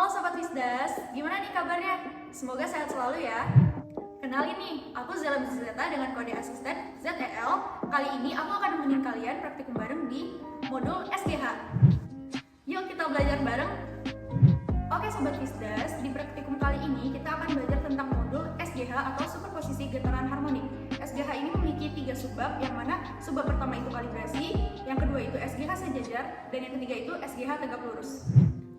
Halo Sobat Wisdas, gimana nih kabarnya? Semoga sehat selalu ya. Kenalin nih, aku Zela Zeta dengan kode asisten ZEL. Kali ini aku akan nemenin kalian praktikum bareng di modul SGH. Yuk kita belajar bareng. Oke Sobat Wisdas, di praktikum kali ini kita akan belajar tentang modul SGH atau superposisi getaran harmonik. SGH ini memiliki 3 subbab, yang mana subbab pertama itu kalibrasi, yang kedua itu SGH sejajar, dan yang ketiga itu SGH tegak lurus.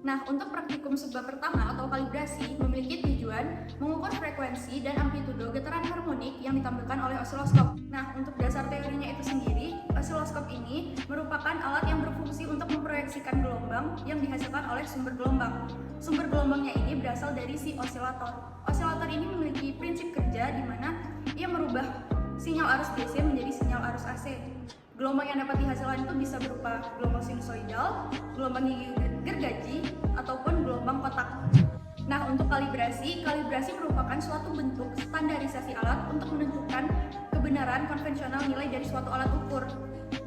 Nah, untuk praktikum subbab pertama atau kalibrasi memiliki tujuan mengukur frekuensi dan amplitudo getaran harmonik yang ditampilkan oleh osiloskop. Nah, untuk dasar teorinya itu sendiri, osiloskop ini merupakan alat yang berfungsi untuk memproyeksikan gelombang yang dihasilkan oleh sumber gelombang. Sumber gelombangnya ini berasal dari si osilator. Osilator ini memiliki prinsip kerja di mana ia merubah sinyal arus DC menjadi sinyal arus AC. Gelombang yang dapat dihasilkan itu bisa berupa gelombang sinusoidal, gelombang gergaji, ataupun gelombang kotak. Nah, untuk kalibrasi merupakan suatu bentuk standarisasi alat untuk menentukan kebenaran konvensional nilai dari suatu alat ukur.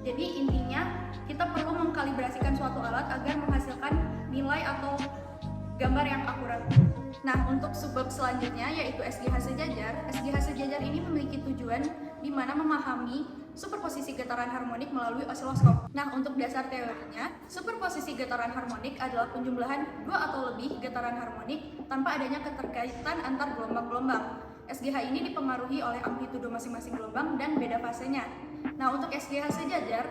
Jadi intinya, kita perlu mengkalibrasikan suatu alat agar menghasilkan nilai atau gambar yang akurat. Nah, untuk subbab selanjutnya yaitu SGH sejajar. SGH sejajar ini memiliki tujuan di mana memahami superposisi getaran harmonik melalui osiloskop. Nah, untuk dasar teorinya, superposisi getaran harmonik adalah penjumlahan dua atau lebih getaran harmonik tanpa adanya keterkaitan antar gelombang-gelombang. SGH ini dipengaruhi oleh amplitudo masing-masing gelombang dan beda fasenya. Nah, untuk SGH sejajar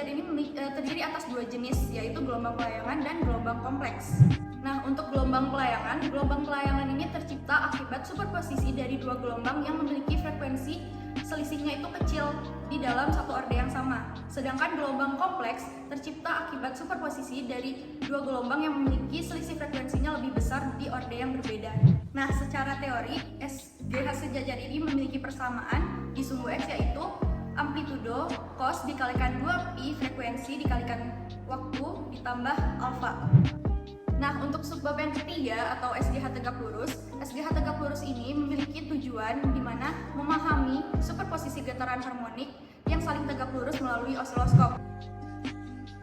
ini terdiri atas dua jenis, yaitu gelombang pelayangan dan gelombang kompleks. Nah, untuk gelombang pelayangan ini tercipta akibat superposisi dari dua gelombang yang memiliki frekuensi selisihnya itu kecil di dalam satu orde yang sama. Sedangkan gelombang kompleks tercipta akibat superposisi dari dua gelombang yang memiliki selisih frekuensinya lebih besar di orde yang berbeda. Nah, secara teori, SGH sejajar ini memiliki persamaan di sumbu X, yaitu amplitudo cos dikalikan 2pi frekuensi dikalikan waktu ditambah alfa. Nah, untuk subbab yang ketiga atau SGH tegak lurus ini memiliki tujuan di mana memahami superposisi getaran harmonik yang saling tegak lurus melalui osiloskop.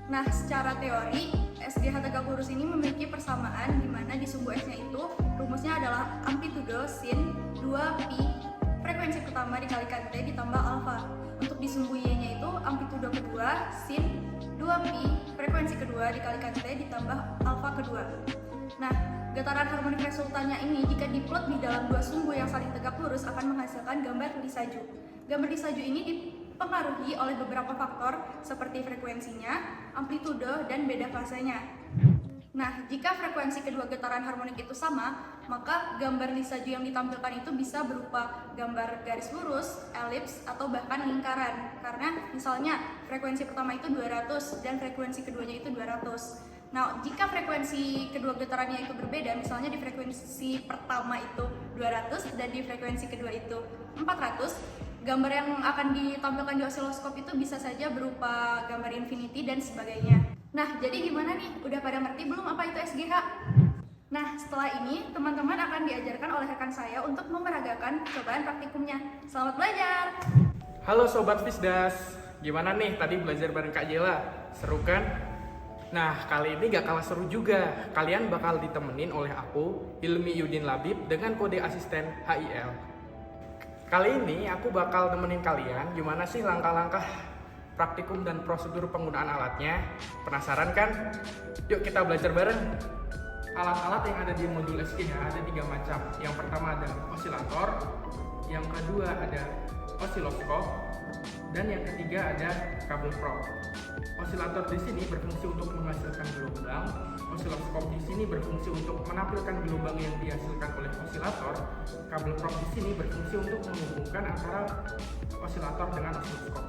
Nah, secara teori, SGH tegak lurus ini memiliki persamaan di mana di sumbu X-nya itu rumusnya adalah amplitudo sin 2pi frekuensi pertama dikalikan T ditambah alfa. Untuk di sumbu Y-nya itu amplitudo kedua sin 2pi frekuensi kedua dikalikan T ditambah alfa kedua. Nah, getaran harmonik resultannya ini jika diplot di dalam dua sumbu yang saling tegak lurus akan menghasilkan gambar lisaju. Gambar lisaju ini dipengaruhi oleh beberapa faktor seperti frekuensinya, amplitudo, dan beda fasenya. Nah, jika frekuensi kedua getaran harmonik itu sama, maka gambar lisaju yang ditampilkan itu bisa berupa gambar garis lurus, elips, atau bahkan lingkaran. Karena misalnya frekuensi pertama itu 200 dan frekuensi keduanya itu 200. Nah, jika frekuensi kedua getarannya itu berbeda, misalnya di frekuensi pertama itu 200 dan di frekuensi kedua itu 400, gambar yang akan ditampilkan di osiloskop itu bisa saja berupa gambar infinity dan sebagainya. Nah, jadi gimana nih? Udah pada ngerti belum apa itu SGH? Nah, setelah ini teman-teman akan diajarkan oleh rekan saya untuk memeragakan cobaan praktikumnya. Selamat belajar! Halo Sobat Fisdas, gimana nih tadi belajar bareng Kak Jela? Seru kan? Nah, kali ini gak kalah seru juga. Kalian bakal ditemenin oleh aku, Hilmi Yudin Labib, dengan kode asisten HIL. Kali ini aku bakal nemenin kalian gimana sih langkah-langkah praktikum dan prosedur penggunaan alatnya. Penasaran kan? Yuk kita belajar bareng. Alat-alat yang ada di modul SGH ada 3 macam. Yang pertama ada osilator, yang kedua ada osiloskop, dan yang ketiga ada kabel probe. Osilator di sini berfungsi untuk menghasilkan gelombang, osiloskop di sini berfungsi untuk menampilkan gelombang yang dihasilkan oleh osilator, kabel probe di sini berfungsi untuk menghubungkan antara osilator dengan osiloskop.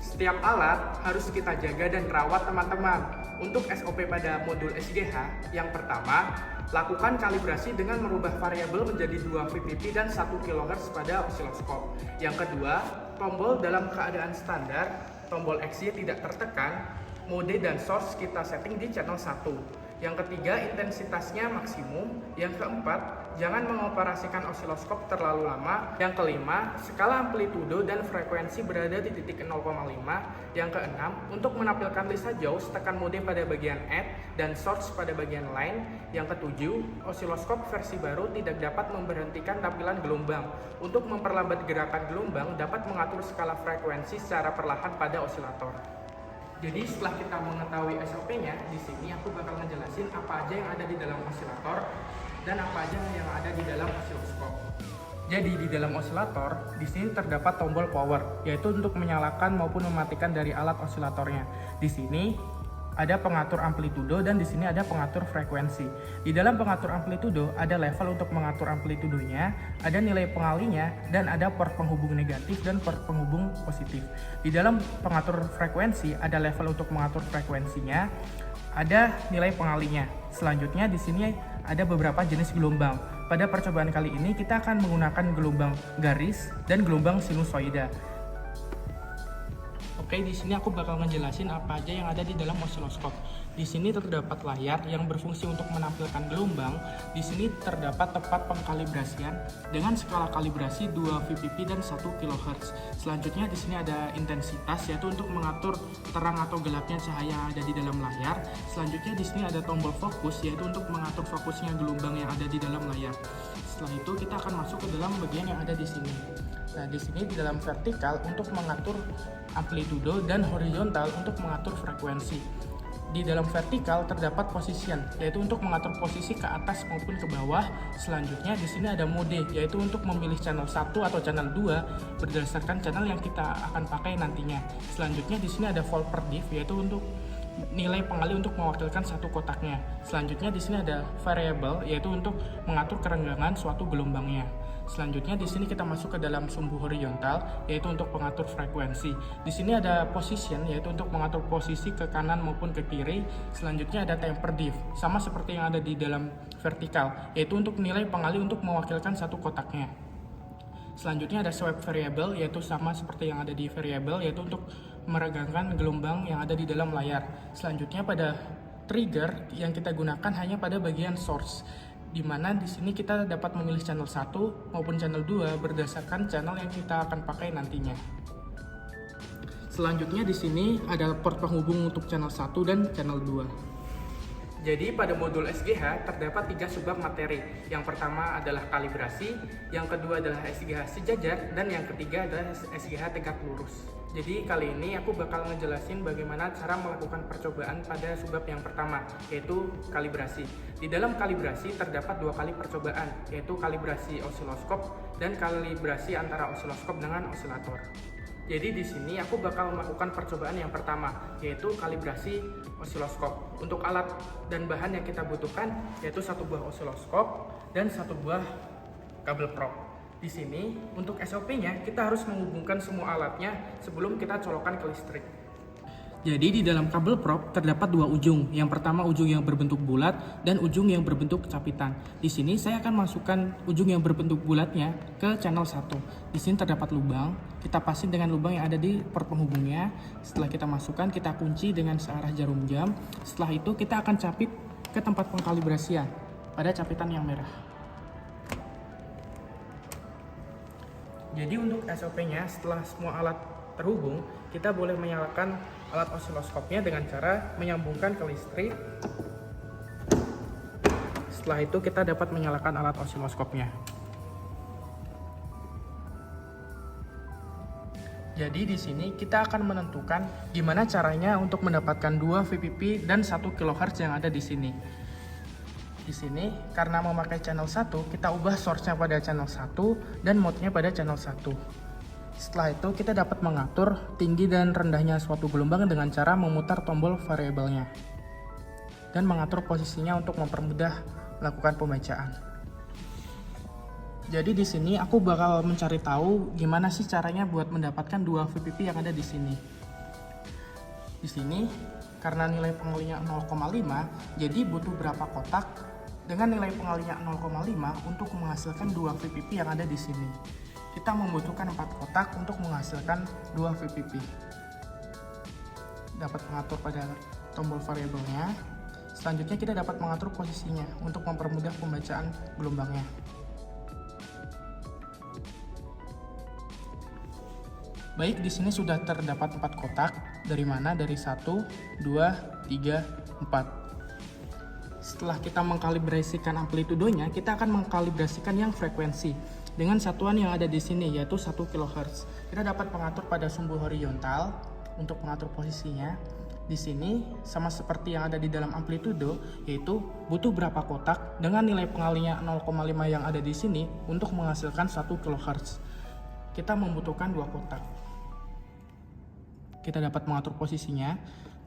Setiap alat harus kita jaga dan rawat teman-teman. Untuk SOP pada modul SGH, yang pertama, lakukan kalibrasi dengan merubah variabel menjadi 2 VPP dan 1 kHz pada osiloskop. Yang kedua, tombol dalam keadaan standar, tombol XY tidak tertekan, mode dan source kita setting di channel 1. Yang ketiga, intensitasnya maksimum. Yang keempat, jangan mengoperasikan osiloskop terlalu lama. Yang kelima, skala amplitudo dan frekuensi berada di titik 0,5. Yang keenam, untuk menampilkan list adjust, tekan mode pada bagian add dan source pada bagian line. Yang ketujuh, osiloskop versi baru tidak dapat memberhentikan tampilan gelombang. Untuk memperlambat gerakan gelombang, dapat mengatur skala frekuensi secara perlahan pada osilator. Jadi setelah kita mengetahui SOP-nya, di sini aku bakal ngejelasin apa aja yang ada di dalam osilator dan apa aja yang ada di dalam osiloskop. Jadi di dalam osilator, di sini terdapat tombol power, yaitu untuk menyalakan maupun mematikan dari alat osilatornya. Di sini ada pengatur amplitudo dan di sini ada pengatur frekuensi. Di dalam pengatur amplitudo ada level untuk mengatur amplitudonya, ada nilai pengalinya, dan ada port penghubung negatif dan port penghubung positif. Di dalam pengatur frekuensi ada level untuk mengatur frekuensinya, ada nilai pengalinya. Selanjutnya di sini ada beberapa jenis gelombang. Pada percobaan kali ini kita akan menggunakan gelombang garis dan gelombang sinusoida. Oke, di sini aku bakal ngejelasin apa aja yang ada di dalam osiloskop. Di sini terdapat layar yang berfungsi untuk menampilkan gelombang. Di sini terdapat tempat pengkalibrasian dengan skala kalibrasi 2 VPP dan 1 kHz. Selanjutnya di sini ada intensitas, yaitu untuk mengatur terang atau gelapnya cahaya yang ada di dalam layar. Selanjutnya di sini ada tombol fokus, yaitu untuk mengatur fokusnya gelombang yang ada di dalam layar. Setelah itu kita akan masuk ke dalam bagian yang ada di sini. Nah, di sini di dalam vertikal untuk mengatur amplitudo dan horizontal untuk mengatur frekuensi. Di dalam vertikal terdapat position, yaitu untuk mengatur posisi ke atas maupun ke bawah. Selanjutnya di sini ada mode, yaitu untuk memilih channel 1 atau channel 2 berdasarkan channel yang kita akan pakai nantinya. Selanjutnya di sini ada volt per diff, yaitu untuk nilai pengali untuk mewakilkan satu kotaknya. Selanjutnya di sini ada variable, yaitu untuk mengatur kerenggangan suatu gelombangnya. Selanjutnya di sini kita masuk ke dalam sumbu horizontal, yaitu untuk mengatur frekuensi. Di sini ada position, yaitu untuk mengatur posisi ke kanan maupun ke kiri. Selanjutnya ada temper diff, sama seperti yang ada di dalam vertikal, yaitu untuk nilai pengali untuk mewakilkan satu kotaknya. Selanjutnya ada sweep variable, yaitu sama seperti yang ada di variable, yaitu untuk meregangkan gelombang yang ada di dalam layar. Selanjutnya pada trigger yang kita gunakan hanya pada bagian source, di mana di sini kita dapat memilih channel 1 maupun channel 2 berdasarkan channel yang kita akan pakai nantinya. Selanjutnya di sini ada port penghubung untuk channel 1 dan channel 2. Jadi pada modul SGH terdapat 3 subbab materi. Yang pertama adalah kalibrasi, yang kedua adalah SGH sejajar, dan yang ketiga adalah SGH tegak lurus. Jadi kali ini aku bakal ngejelasin bagaimana cara melakukan percobaan pada subbab yang pertama, yaitu kalibrasi. Di dalam kalibrasi terdapat 2 kali percobaan, yaitu kalibrasi osiloskop dan kalibrasi antara osiloskop dengan osilator. Jadi di sini aku bakal melakukan percobaan yang pertama, yaitu kalibrasi osiloskop. Untuk alat dan bahan yang kita butuhkan yaitu 1 buah osiloskop dan 1 buah kabel prop. Di sini untuk SOP-nya kita harus menghubungkan semua alatnya sebelum kita colokkan ke listrik. Jadi di dalam kabel prop terdapat 2 ujung. Yang pertama ujung yang berbentuk bulat dan ujung yang berbentuk capitan. Di sini saya akan masukkan ujung yang berbentuk bulatnya ke channel 1. Di sini terdapat lubang. Kita pasin dengan lubang yang ada di port penghubungnya. Setelah kita masukkan, kita kunci dengan searah jarum jam. Setelah itu kita akan capit ke tempat pengkalibrasian pada capitan yang merah. Jadi untuk SOP-nya setelah semua alat terhubung, kita boleh menyalakan alat osiloskopnya dengan cara menyambungkan ke listrik. Setelah itu kita dapat menyalakan alat osiloskopnya. Jadi di sini kita akan menentukan gimana caranya untuk mendapatkan 2 VPP dan 1 kHz yang ada di sini. Di sini karena memakai channel 1, kita ubah source-nya pada channel 1 dan mode-nya pada channel 1. Setelah itu kita dapat mengatur tinggi dan rendahnya suatu gelombang dengan cara memutar tombol variabelnya dan mengatur posisinya untuk mempermudah melakukan pembacaan. Jadi di sini aku bakal mencari tahu gimana sih caranya buat mendapatkan 2 VPP yang ada di sini. Di sini karena nilai pengalinya 0,5, jadi butuh berapa kotak dengan nilai pengalinya 0,5 untuk menghasilkan 2 VPP yang ada di sini. Kita membutuhkan 4 kotak untuk menghasilkan 2 VPP. Dapat mengatur pada tombol variabelnya. Selanjutnya kita dapat mengatur posisinya untuk mempermudah pembacaan gelombangnya. Baik, di sini sudah terdapat 4 kotak. Dari mana? Dari 1, 2, 3, 4. Setelah kita mengkalibrasikan amplitudonya, kita akan mengkalibrasikan yang frekuensi dengan satuan yang ada di sini, yaitu 1 kHz. Kita dapat mengatur pada sumbu horizontal untuk mengatur posisinya. Di sini sama seperti yang ada di dalam amplitudo, yaitu butuh berapa kotak dengan nilai pengalinya 0,5 yang ada di sini untuk menghasilkan 1 kHz. Kita membutuhkan 2 kotak. Kita dapat mengatur posisinya.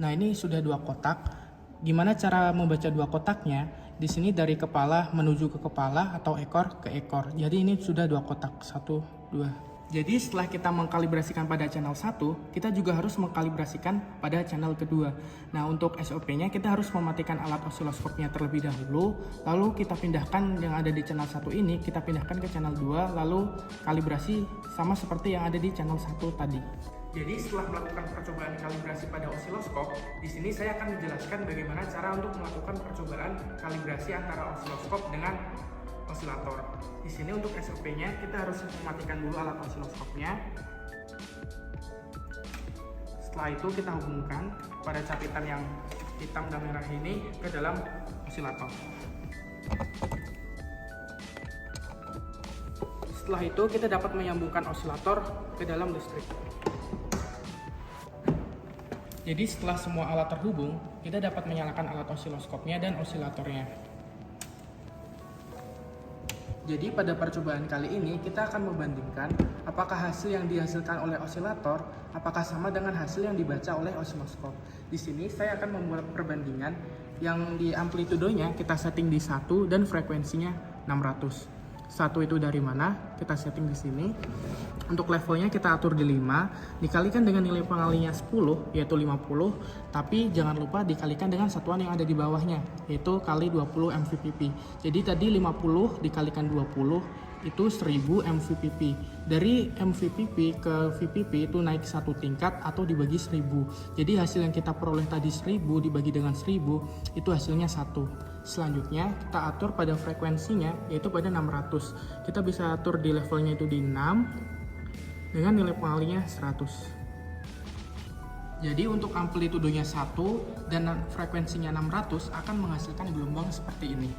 Nah, ini sudah 2 kotak. Gimana cara membaca 2 kotaknya? Di sini dari kepala menuju ke kepala atau ekor ke ekor. Jadi ini sudah 2 kotak. 1, 2. Jadi setelah kita mengkalibrasikan pada channel 1, kita juga harus mengkalibrasikan pada channel kedua. Nah, untuk SOP-nya kita harus mematikan alat osiloskopnya terlebih dahulu, lalu kita pindahkan yang ada di channel 1 ini, kita pindahkan ke channel 2, lalu kalibrasi sama seperti yang ada di channel 1 tadi. Jadi setelah melakukan percobaan kalibrasi pada osiloskop, di sini saya akan menjelaskan bagaimana cara untuk melakukan percobaan kalibrasi antara osiloskop dengan osilator. Di sini untuk SOP-nya kita harus mematikan dulu alat osiloskopnya. Setelah itu kita hubungkan pada capitan yang hitam dan merah ini ke dalam osilator. Setelah itu kita dapat menyambungkan osilator ke dalam listrik. Jadi setelah semua alat terhubung, kita dapat menyalakan alat osiloskopnya dan osilatornya. Jadi pada percobaan kali ini kita akan membandingkan apakah hasil yang dihasilkan oleh osilator apakah sama dengan hasil yang dibaca oleh osiloskop. Di sini saya akan membuat perbandingan yang di amplitudonya kita setting di 1 dan frekuensinya 600. 1 itu dari mana? Kita setting di sini. Untuk levelnya kita atur di 5, dikalikan dengan nilai pengalinya 10, yaitu 50, tapi jangan lupa dikalikan dengan satuan yang ada di bawahnya, yaitu kali 20 mVpp. Jadi tadi 50 dikalikan 20 itu 1000 mVpp. Dari mVpp ke VPP itu naik 1 tingkat atau dibagi 1000. Jadi hasil yang kita peroleh tadi 1000 dibagi dengan 1000 itu hasilnya 1. Selanjutnya kita atur pada frekuensinya, yaitu pada 600. Kita bisa atur di levelnya itu di 6 dengan nilai pengalinya 100. Jadi untuk amplitudonya 1 dan frekuensinya 600 akan menghasilkan gelombang seperti ini.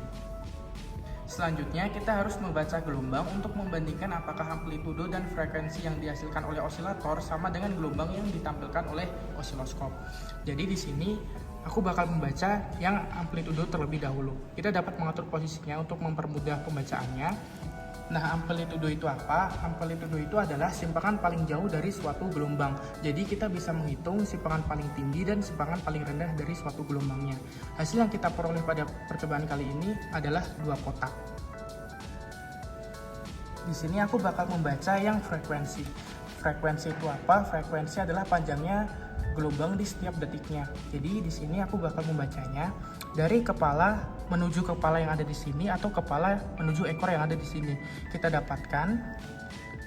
Selanjutnya kita harus membaca gelombang untuk membandingkan apakah amplitudo dan frekuensi yang dihasilkan oleh osilator sama dengan gelombang yang ditampilkan oleh osiloskop. Jadi di sini aku bakal membaca yang amplitudo terlebih dahulu. Kita dapat mengatur posisinya untuk mempermudah pembacaannya. Nah, amplitudo itu apa? Amplitudo itu adalah simpangan paling jauh dari suatu gelombang. Jadi kita bisa menghitung simpangan paling tinggi dan simpangan paling rendah dari suatu gelombangnya. Hasil yang kita peroleh pada percobaan kali ini adalah 2 kotak. Di sini aku bakal membaca yang frekuensi. Frekuensi itu apa? Frekuensi adalah panjangnya gelombang di setiap detiknya. Jadi di sini aku bakal membacanya dari kepala menuju kepala yang ada di sini atau kepala menuju ekor yang ada di sini. Kita dapatkan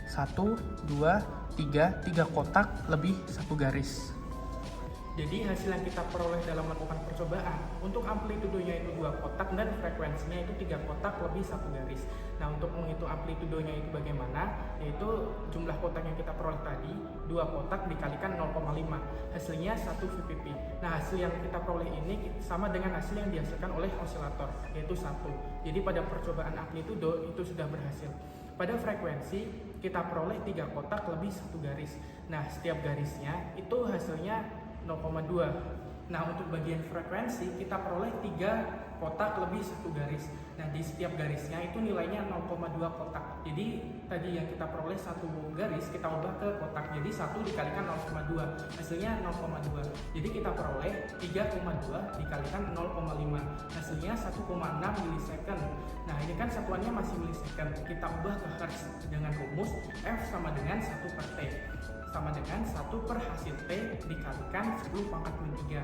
1, 2, 3 kotak lebih 1 garis. Jadi hasil yang kita peroleh dalam melakukan percobaan untuk amplitudonya itu 2 kotak dan frekuensinya itu 3 kotak lebih 1 garis. Nah, untuk menghitung amplitudonya itu bagaimana? Yaitu jumlah kotak yang kita peroleh tadi 2 kotak dikalikan 0,5, hasilnya 1 VPP. Nah, hasil yang kita peroleh ini sama dengan hasil yang dihasilkan oleh osilator, yaitu 1. Jadi pada percobaan amplitudo itu sudah berhasil. Pada frekuensi kita peroleh 3 kotak lebih 1 garis. Nah, setiap garisnya itu hasilnya 0,2. Nah, untuk bagian frekuensi kita peroleh 3 kotak lebih 1 garis. Nah, di setiap garisnya itu nilainya 0,2 kotak. Jadi tadi yang kita peroleh 1 garis kita ubah ke kotak. Jadi 1 dikalikan 0,2 hasilnya 0,2. Jadi kita peroleh 3,2 dikalikan 0,5 hasilnya 1,6 milisecond. Nah, ini kan satuannya masih milisecond. Kita ubah ke hertz dengan rumus F sama dengan 1/T. sama dengan 1 per hasil P dikalikan 10 pangkat min 3.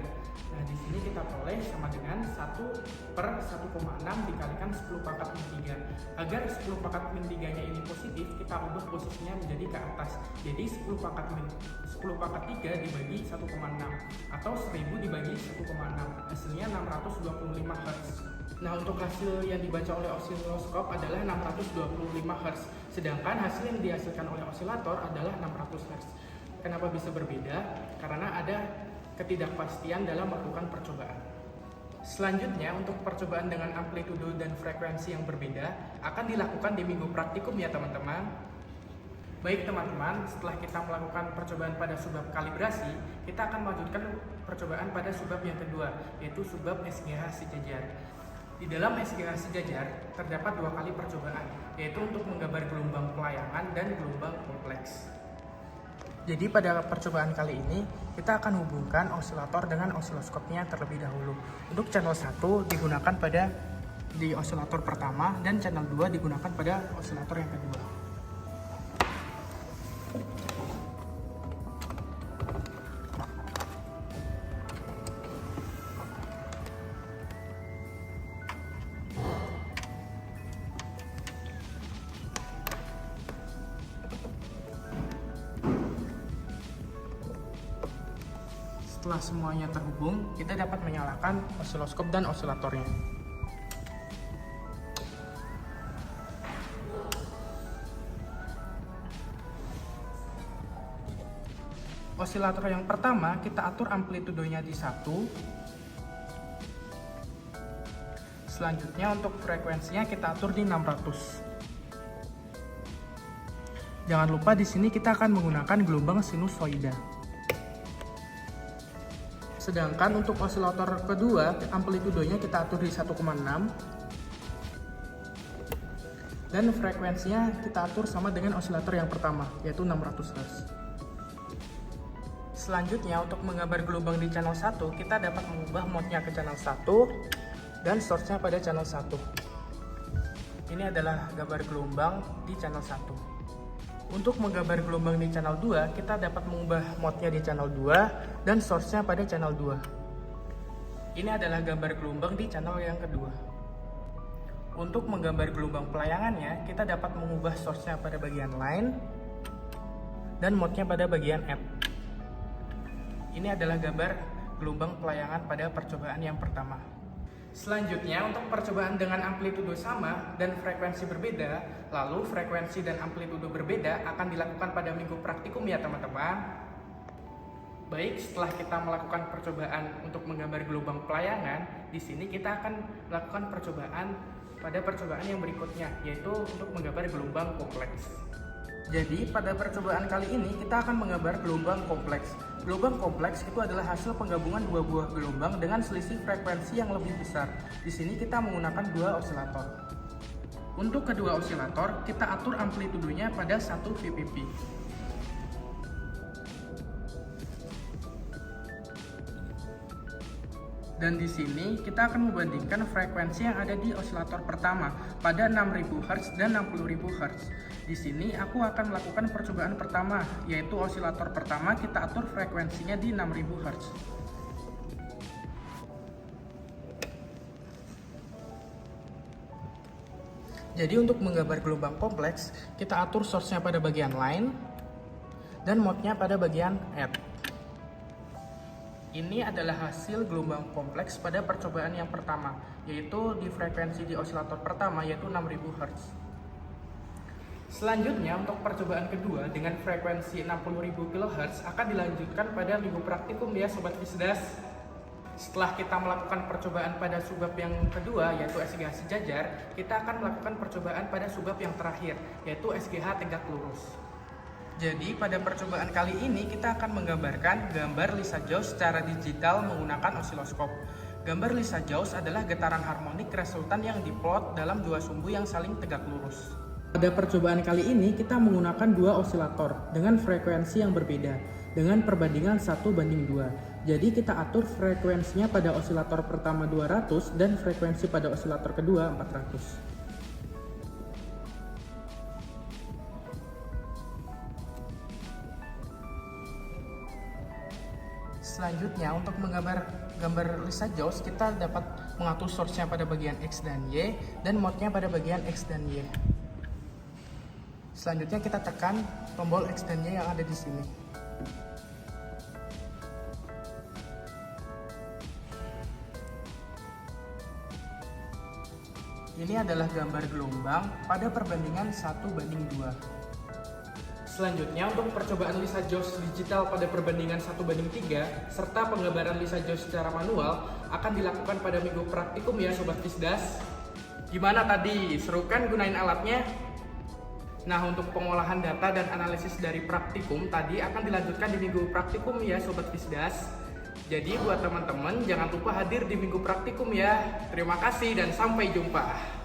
Nah, di sini kita peroleh sama dengan 1 per 1,6 dikalikan 10 pangkat min 3. Agar 10 pangkat min 3-nya ini positif, kita ubah posisinya menjadi ke atas. Jadi 10 pangkat 3 dibagi 1,6 atau 1000 dibagi 1,6. Hasilnya 625 Hz. Nah, untuk hasil yang dibaca oleh osiloskop adalah 625 Hz, sedangkan hasil yang dihasilkan oleh osilator adalah 600 Hz. Kenapa bisa berbeda? Karena ada ketidakpastian dalam melakukan percobaan. Selanjutnya, untuk percobaan dengan amplitudo dan frekuensi yang berbeda akan dilakukan di minggu praktikum ya teman-teman. Baik teman-teman, setelah kita melakukan percobaan pada subbab kalibrasi, kita akan melanjutkan percobaan pada subbab yang kedua, yaitu subbab SGH sejajar. Di dalam SGH sejajar terdapat 2 kali percobaan, yaitu untuk menggambar gelombang pelayangan dan gelombang kompleks. Jadi pada percobaan kali ini kita akan hubungkan osilator dengan osiloskopnya terlebih dahulu. Untuk channel 1 digunakan di osilator pertama dan channel 2 digunakan pada osilator yang kedua. Setelah semuanya terhubung, kita dapat menyalakan osiloskop dan osilatornya. Osilator yang pertama kita atur amplitudonya di 1. Selanjutnya untuk frekuensinya kita atur di 600. Jangan lupa di sini kita akan menggunakan gelombang sinusoida. Sedangkan untuk osilator kedua, amplitudonya kita atur di 1,6 dan frekuensinya kita atur sama dengan osilator yang pertama, yaitu 600 Hz. Selanjutnya, untuk menggambar gelombang di channel 1, kita dapat mengubah mode-nya ke channel 1 dan source-nya pada channel 1. Ini adalah gambar gelombang di channel 1. Untuk menggambar gelombang di channel 2, kita dapat mengubah mode-nya di channel 2 dan source-nya pada channel 2. Ini adalah gambar gelombang di channel yang kedua. Untuk menggambar gelombang pelayangannya, kita dapat mengubah source-nya pada bagian line dan mode-nya pada bagian add. Ini adalah gambar gelombang pelayangan pada percobaan yang pertama. Selanjutnya, untuk percobaan dengan amplitudo sama dan frekuensi berbeda, lalu frekuensi dan amplitudo berbeda akan dilakukan pada minggu praktikum ya teman-teman. Baik, setelah kita melakukan percobaan untuk menggambar gelombang pelayangan, di sini kita akan melakukan percobaan pada percobaan yang berikutnya, yaitu untuk menggambar gelombang kompleks. Jadi, pada percobaan kali ini kita akan menggambar gelombang kompleks. Gelombang kompleks itu adalah hasil penggabungan 2 buah gelombang dengan selisih frekuensi yang lebih besar. Di sini kita menggunakan 2 osilator. Untuk kedua osilator, kita atur amplitudonya pada 1 VPP. Dan di sini kita akan membandingkan frekuensi yang ada di osilator pertama pada 6000 Hz dan 60000 Hz. Di sini aku akan melakukan percobaan pertama, yaitu osilator pertama kita atur frekuensinya di 6000 Hz. Jadi untuk menggambar gelombang kompleks, kita atur source-nya pada bagian line dan mode-nya pada bagian add. Ini adalah hasil gelombang kompleks pada percobaan yang pertama, yaitu di frekuensi di osilator pertama, yaitu 6000 Hz. Selanjutnya, untuk percobaan kedua dengan frekuensi 60000 kHz akan dilanjutkan pada minggu praktikum ya Sobat Fisdas. Setelah kita melakukan percobaan pada subbab yang kedua, yaitu SGH sejajar, kita akan melakukan percobaan pada subbab yang terakhir, yaitu SGH tegak lurus. Jadi pada percobaan kali ini kita akan menggambarkan gambar Lisa Jauss secara digital menggunakan osiloskop. Gambar Lisa Jauss adalah getaran harmonik resultan yang diplot dalam 2 sumbu yang saling tegak lurus. Pada percobaan kali ini kita menggunakan 2 osilator dengan frekuensi yang berbeda dengan perbandingan 1:2. Jadi kita atur frekuensinya pada osilator pertama 200 dan frekuensi pada osilator kedua 400. Selanjutnya untuk menggambar gambar Lisa Jones, kita dapat mengatur source-nya pada bagian X dan Y dan mode-nya pada bagian X dan Y. Selanjutnya kita tekan tombol X dan Y yang ada di sini. Ini adalah gambar gelombang pada perbandingan 1:2. Selanjutnya untuk percobaan Lisa Jones digital pada perbandingan 1:3 serta penggambaran Lisa Jones secara manual akan dilakukan pada minggu praktikum ya Sobat Fisdas. Gimana tadi? Seru kan gunain alatnya? Nah, untuk pengolahan data dan analisis dari praktikum tadi akan dilanjutkan di minggu praktikum ya Sobat Fisdas. Jadi buat teman-teman jangan lupa hadir di minggu praktikum ya. Terima kasih dan sampai jumpa.